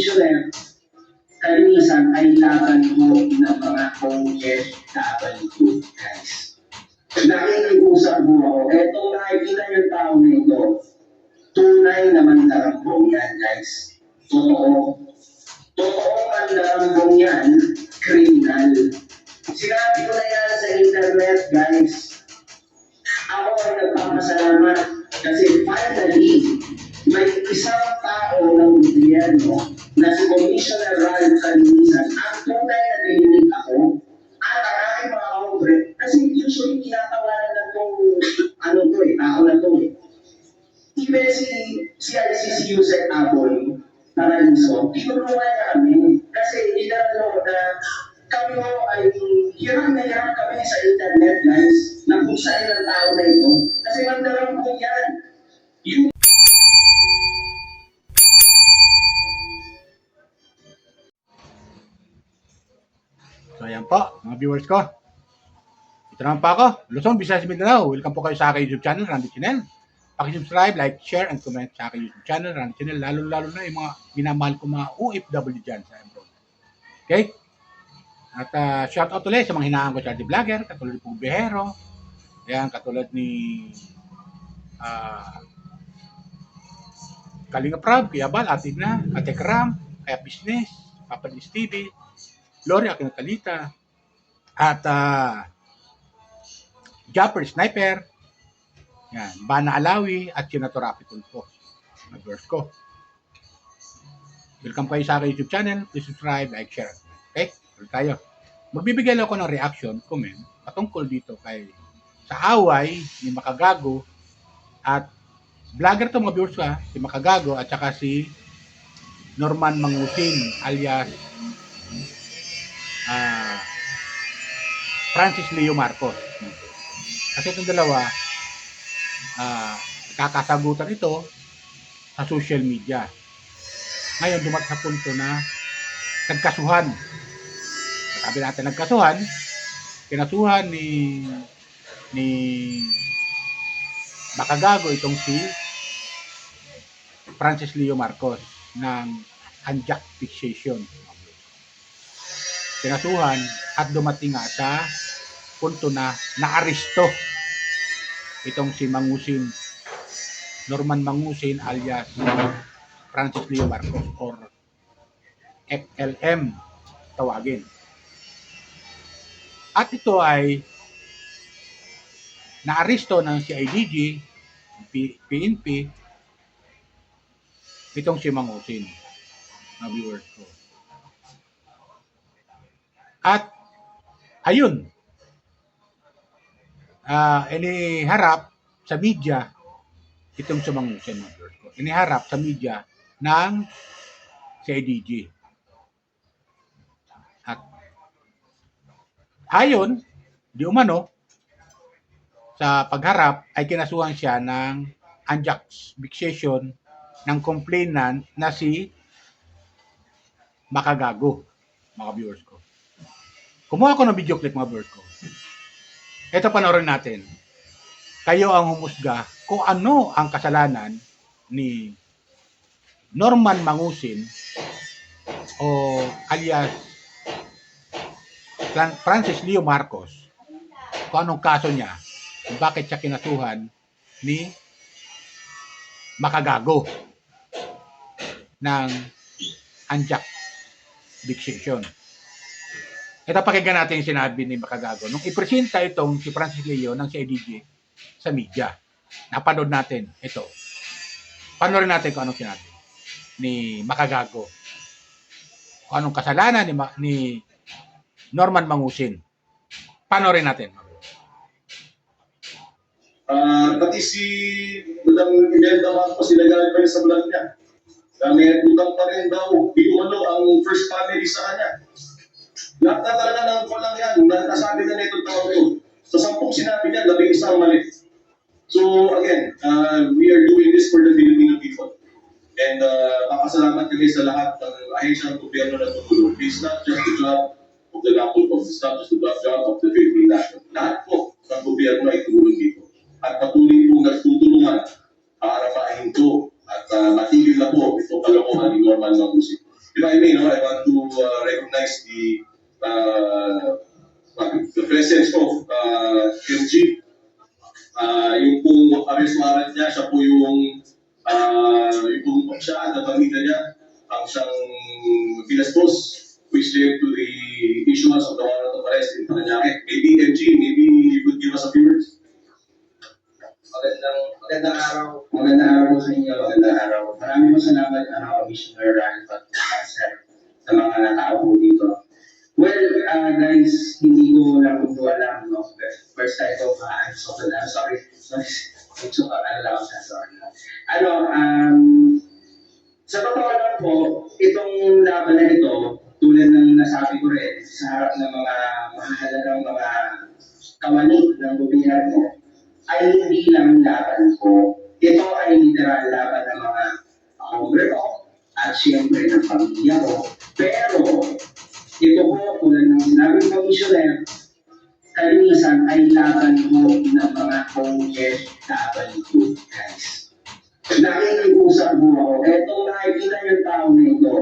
commissioner, kalinisan ay laban mo ng mga OFW, guys. Nakikiusap mo ako, etong nakikita yung tao nito, tunay na mandarambong yan, guys. Totoo. Totoo mandarambong yan, kriminal. Sinabi ko na yan sa internet, guys. Ako ay nagpapasalamat kasi finally, may isang tao ng gobyerno na si Commissioner Ralph Kalinisan ang tunay na dininig ako at ang aking mga kaumbre kasi usually kinatawanan na itong tao na to eh. Even si ICC Yusek Aboy Naraliso, tinulungan namin kasi inano na kami mo ay hirap na hirap kami sa internet, guys, na kung saan ang tao na ito. Kasi mandarang po yan. So ayan po, mga viewers ko. Ito naman pa ako, Luzon, Visayas, Mindanao. Welcome po kayo sa aking YouTube channel, Randy Channel. Paki-subscribe, like, share, and comment sa aking YouTube channel, Randy Channel. Lalo-lalo na yung mga minamahal ko mga OFW dyan sa abroad. Okay? At shoutout ulit sa mga hinaan ko charity vlogger, katulad ni Pong Behero. Ayan, katulad ni Kalinga Prab, Kuya Bal, Ate Na, Ate Kram, Kaya Business, Papa Liz TV, Gloria Akinatalita, at Japper Sniper, yan, Bana Alawi, at Sinatorapi Tulfo. Nag-verse ko. Welcome kayo sa aking YouTube channel. Please subscribe, like, share. Okay? Tuloy tayo. Magbibigay lang ako ng reaction, comment, patungkol dito kay sa away ni Makagago at vlogger to mga viewers ka, si Makagago at saka si Norman Mangusin alias Francis Leo Marcos. Kasi itong dalawa, kakasagutan ito sa social media. Ngayon, dumating sa punto na nagkasuhan. Sabi natin nagkasuhan, kinasuhan ni Makagago itong si Francis Leo Marcos ng unjust fixation. Kinasuhan at dumating nga sa punto na naaresto itong si Mangusin, Norman Mangusin alias Francis Leo Marcos or FLM tawagin. At ito ay naaresto ng CIDG, PNP, itong si Mangusin, na viewers ko. At ayun, iniharap sa media itong si Mangusin, na viewers ko. Iniharap sa media ng CIDG. At ayon, di umano, sa pagharap ay kinasuhan siya ng unjust fixation ng complainant na si Makagago, mga viewers ko. Kumuha ko ng video clip, mga viewers ko. Ito, panoorin natin. Kayo ang humusga kung ano ang kasalanan ni Norman Mangusin o alias Francis Leo Marcos, kung anong kaso niya, bakit siya kinasuhan ni Makagago ng unjust fixation. Ito, pakinggan natin yung sinabi ni Makagago nung ipresenta itong si Francis Leo ng CIDG sa media. Napanood natin ito. Panoorin natin kung anong sinabi ni Makagago, kung anong kasalanan ni Norman Mangusin. Panoorin natin. Pati si Madam Imelda Marcos, sinagali pa rin sa vlog niya. May utang pa rin daw, binuano ang first family sa kanya. Lahat na talaga ng kulang yan, nasabi na nito tao ito. Sa 10 sinabi niya, 11 mali. So again, we are doing this for the Filipino people. And makasalamat kami sa lahat ng ahensya ng gobyerno na tutulong. It's not just the job of the Napo Office, it's not just the job of the Philippine Nation. Lahat po ng gobyerno ay tumulong dito. At patuloy po nagtutulungan para mahinto at matigil na po itong kalokohan ni Norman Mangusin. if I may, no, I want to recognize the presence of MG. Yung pong arrest warrant niya, siya po yung pong siya at ang pamilya niya ang siyang pinaspos, which led to the issuance of the warrant of arrest in Parañaque. Maybe MG, maybe you could give us a few words. Magandang araw. Magandang araw po sa inyo. Magandang araw. Maraming salamat, Commissioner Ralph at sir, sa mga tao po dito. Well, guys, hindi ko lang po alam, no? First time ko, I'm sorry. Sorry. Sa totoo lang po, itong laban na ito, tulad ng nasabi ko rin, sa harap ng mga mahalagang mga kawani ng gobyerno, ay hindi lang laban ko. Ito ay literal laban ng mga kaumbre ko at siyempre ng pamilya ko. Pero, ito po, tulad ng sinabi ng Commissioner, kalinisan ay laban ko ng mga OFW, guys. Nakikiusap po ako, etong nakikita yung tao na ito,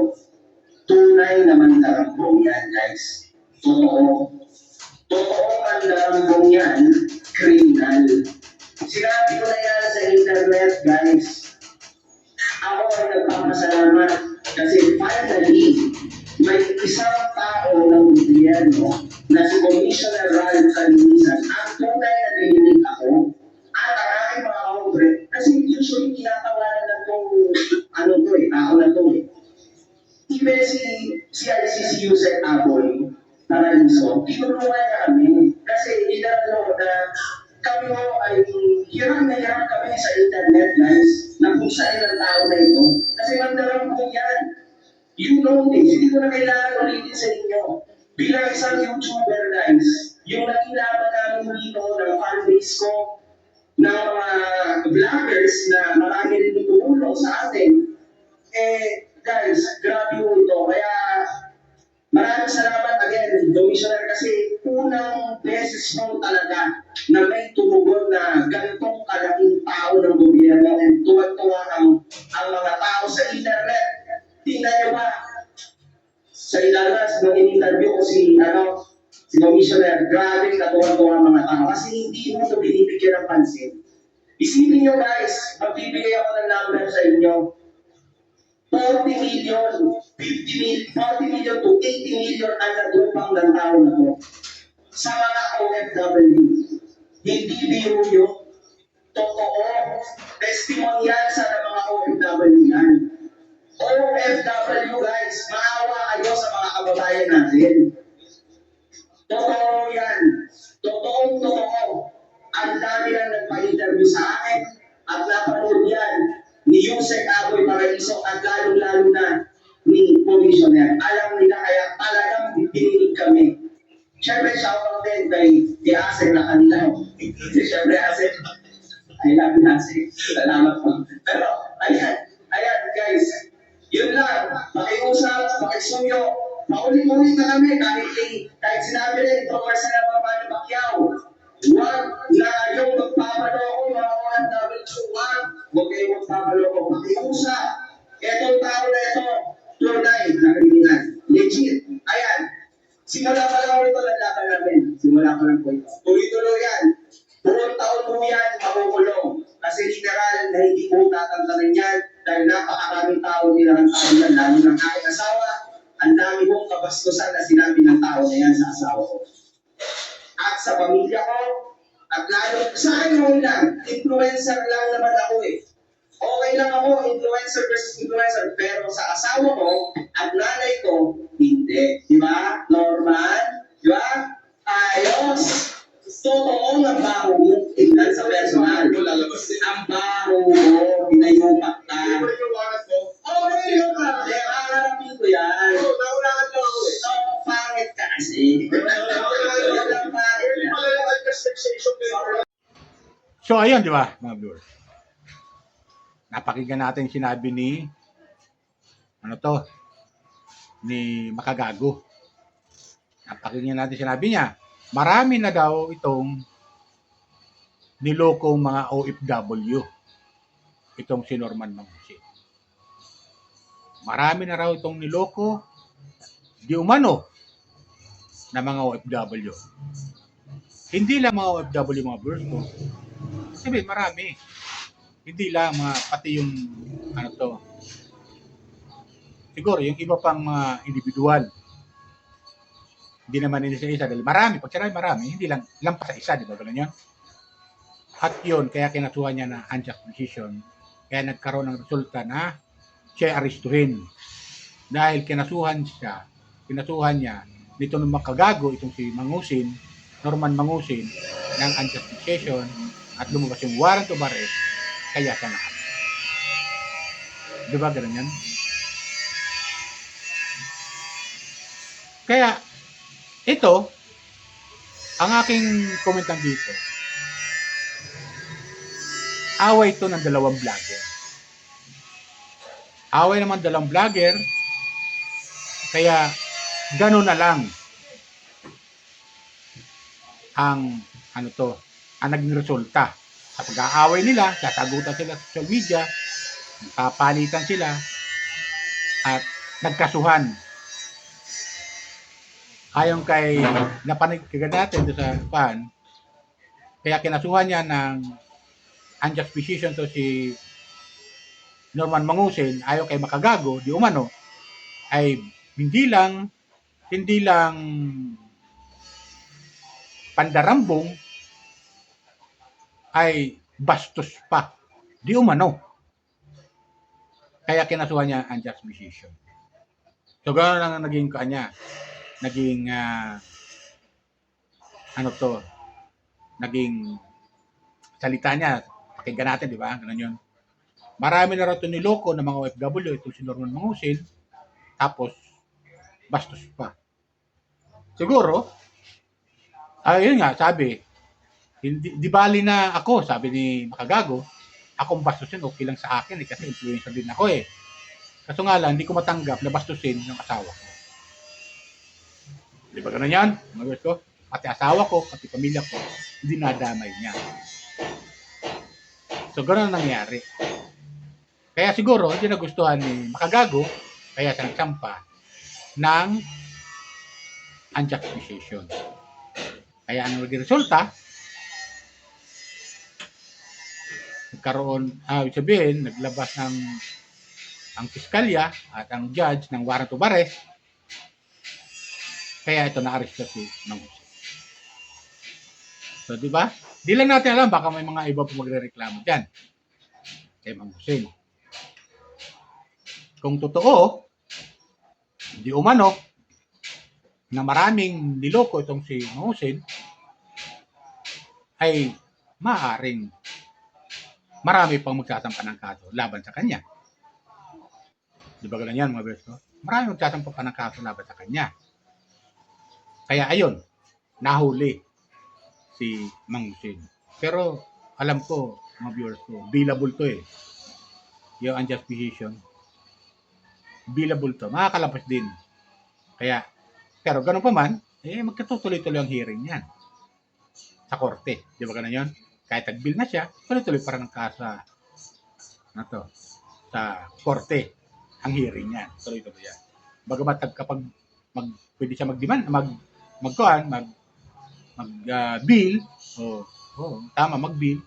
tunay naman darambong yan, guys. Totoo. Totoo ang darambong yan, kriminal. Sinabi ko na yan sa internet, guys. Ako ay nagpapasalamat kasi finally, may isang tao ng gobyerno na si Commissioner Ralph Kalinisan ang tunay na dininig ako at ang aking mga kaumbre kasi usually tinatawanan na itong tao na to eh. Even si ICC Yusek Aboy Paraiso, tinulungan na kami kasi inano na kami mo ay hirap na hirap kami sa internet, guys, na kung saan ang tao na ito kasi mandarang po yan. You know this, hindi ko na kailangan ulitin sa inyo. Bilang isang YouTuber, guys, yung naging laban namin dito ng fanbase ko, ng mga vloggers na marami rin tumulong sa atin, guys, grabe po ito. Kaya maraming salamat again, Commissioner, kasi unang beses mo talaga na may tumugon na ganitong kalaking tao ng gobyerno at tuwa-tuwa ang mga tao sa internet. Tingnan niyo ba, sa ilalas, nung in-interview ko si Commissioner, grabe katuwa-tuwa ang mga tao kasi hindi mo ito binibigyan ng pansin. Isipin niyo guys, magbibigay ako ng number sa inyo. 40 million, 40 million to 80 million ang natupang ng tao na to sa mga OFW. Hindi biro yun. Totoo. Testimonial sa mga OFW yan. OFW guys, maawa kayo sa mga kababayan natin. Totoo yan. Totoo. Ang dami lang nagpa-interview sa akin at napanood yan ni Yusek Aboy Paraiso at lalong-lalo na ni Commissioner. Alam nila kaya talagang pininig kami. Siyempre, shoutout din kay Asek na kanila. Siyempre, Asek. I love you, Asek. Salamat po. Pero, ayan guys. Yun lang. Pakiusap, pakisuyo. Paulit-ulit na kami kahit sinabi rin, Professor na Manny Pacquiao. Huwag na yung magpapaloko, mga OFW. Huwag kayong magpapaloko. Pakiusap. Etong tao na ito, tunay na kriminal. Legit. Ayan. Simula pa lang ito ng laban namin. Simula pa lang po ito. Tuloy-tuloy yan. Buong taon po yan, makukulong. Kasi literal na hindi po tatantanan yan dahil napakaraming tao nilarantahan yan, lalo ng aking asawa. Ang dami kong kabastusan na sinabi ng tao na yan sa asawa ko. At sa pamilya ko, at lalo, sa akin lang, influencer lang naman ako eh. Okay lang ako, influencer versus influencer, pero sa asawa ko at nanay ko, hindi. Di ba? Norman? Di ba? Ayos! Totoo ang baho mo, tingnan sa personal. Ang baho mo, pinayupak ka. Okay lang ka, haharapin ko yan. So, pangit ka kasi. So, ayun, di ba, mga viewers? Napakinggan natin sinabi ni Makagago. Napakinggan natin sinabi niya, marami na daw itong nilokong mga OFW. Itong si Norman Mamusi. marami na raw itong niloko di umano na mga OFW. Hindi lang mga OFW mga viewers ko. Sabi, marami. Hindi lang mga pati yung ano to. Siguro yung iba pang mga individual. Hindi naman isa-isa dahil marami. Pag sinabi marami, hindi lang lampas sa isa, di ba? Ganun yun. At yun, kaya kinasuhan niya na unjust decision. Kaya nagkaroon ng resulta na siya aristuhin. Dahil kinasuhan niya nito ng makagago itong si Mangusin, Norman Mangusin, ng unjust decision at lumabas yung warrant of arrest, kaya siya nakapag. Di ba ganun yan? Kaya, ito, ang aking komentan dito, away ito ng dalawang vlogger. Away naman dalawang vlogger, kaya gano'n na lang ang ang naging resulta. Sa pag-aaway nila, tatagutan sila sa social media, papalitan sila, at nagkasuhan. Ayon kay napanigan natin sa pan, kaya kinasuhan niya ng unjust decision to si Norman Mangusin, ayon kay makagago, di umano, ay hindi lang pandarambong, ay bastos pa, di umano. Kaya kinasuhan niya unjust decision. So gano'n lang ang naging kanya. Naging naging salita niya, pakinggan natin, di ba? Ganun yun. Marami na raw ito niloko ng mga OFW, ito si Norman Mangusin, tapos bastos pa. Siguro, ayun nga, sabi, di bali na ako, sabi ni Makagago, akong bastusin, okay lang sa akin, kasi influencer din ako eh. Kaso nga lang, hindi ko matanggap na bastusin yung asawa ko. Di ba ganun yan? Mga ko, pati asawa ko, pati pamilya ko, hindi nadamay niya. So, ganun ang nangyari. Kaya siguro, hindi nagustuhan ni Makagago, kaya siya nagsampa ng unjust decision. Kaya ang naging resulta, nagkaroon, sabihin, naglabas ng ang piskalya at ang judge ng warrant of arrest. Kaya ito na-arresto si Mangusin. So, di ba? Di lang natin alam, baka may mga iba po magre-reklamo dyan kay Mangusin. Kung totoo, di umano, na maraming niloko itong si Mangusin, ay maaaring marami pang magsasampa ng kaso laban sa kanya. Di ba ganun yan, mga besto? Marami magsasampa pa ng kaso laban sa kanya. Kaya ayun, nahuli si Mangusin. Pero alam ko, mga viewers ko, billable to eh. Yung unjust decision, billable to. Makakalabas din. Kaya, pero ganun pa man, magkatutuloy-tuloy ang hearing yan sa korte. Di ba ganun yun? Kahit nag-bill na siya, tuloy-tuloy pa rin ang kaso sa korte. Ang hearing yan. Tuloy-tuloy yan. Bagamat kapag pwede siya mag-demand, mag-bill, mag-bill,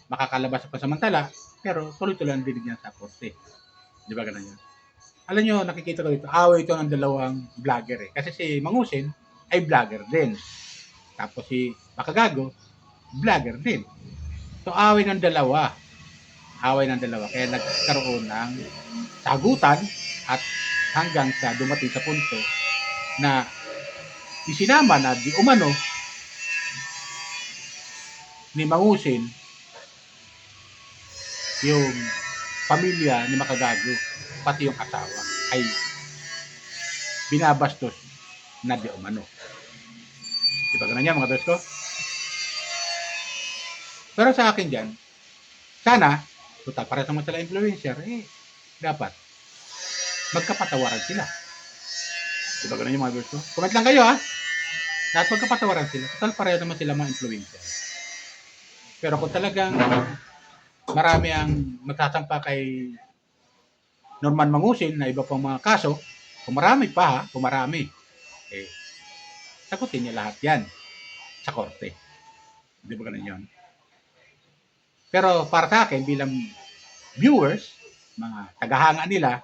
makakalabas pa samantala, pero tuloy-tuloy ang dinig niya sa korte. Di ba ganun yun? Alam nyo, nakikita ko dito, away ito ng dalawang vlogger eh. Kasi si Mangusin ay vlogger din. Tapos si Makagago, vlogger din. So, away ng dalawa. Kaya nagkaroon ng sagutan at hanggang sa dumating sa punto na isinama na di umano ni Mangusin yung pamilya ni Makagago, pati yung asawa ay binabastos na di umano. Di ba ganun yan, mga best ko? Pero sa akin dyan, sana, total para naman sila influencer, dapat magkapatawaran sila. Di ba ganun yung mga best ko? Comment lang kayo ha. Dapat magkapatawaran sila. Total pareho naman sila mga influencer. Pero kung talagang marami ang magsasampa kay Norman Mangusin na iba pang mga kaso, kung marami pa ha, kung marami, eh, sagutin niya lahat yan sa korte. Di ba ganun yun? Pero para sa akin, bilang viewers, mga tagahanga nila,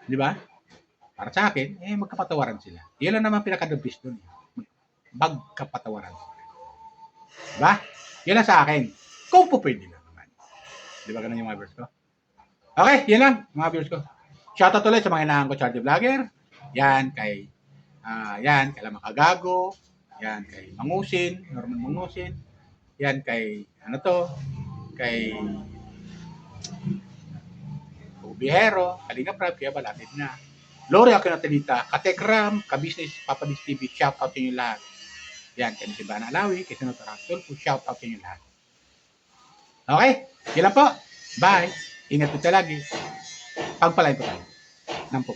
di ba? Para sa akin, magkapatawaran sila. Yan lang naman pinaka-the-best doon. Magkapatawaran. Di ba? Yan lang sa akin. Kung po pwede lang naman. Di ba ganun yung mga viewers ko? Okay, yan lang, mga viewers ko. Shoutout ulit sa mga hinahan ko, Charlie Vlogger. Yan, kay Makagago. Yan, kay Mangusin, Norman Mangusin. Yan, kay, kay Bihero, Kalinga Prab, kaya balatid na. Lori ako natalita, Katekram, Kabisnes, Papadis TV, shout out sa inyo lahat. Yan, kay Sibana Alawi, kay Senator Rastol, shout out sa inyo lahat. Okay, yan lang po. Bye. Ingat po tayo lagi. Pagpalain po tayo ng po.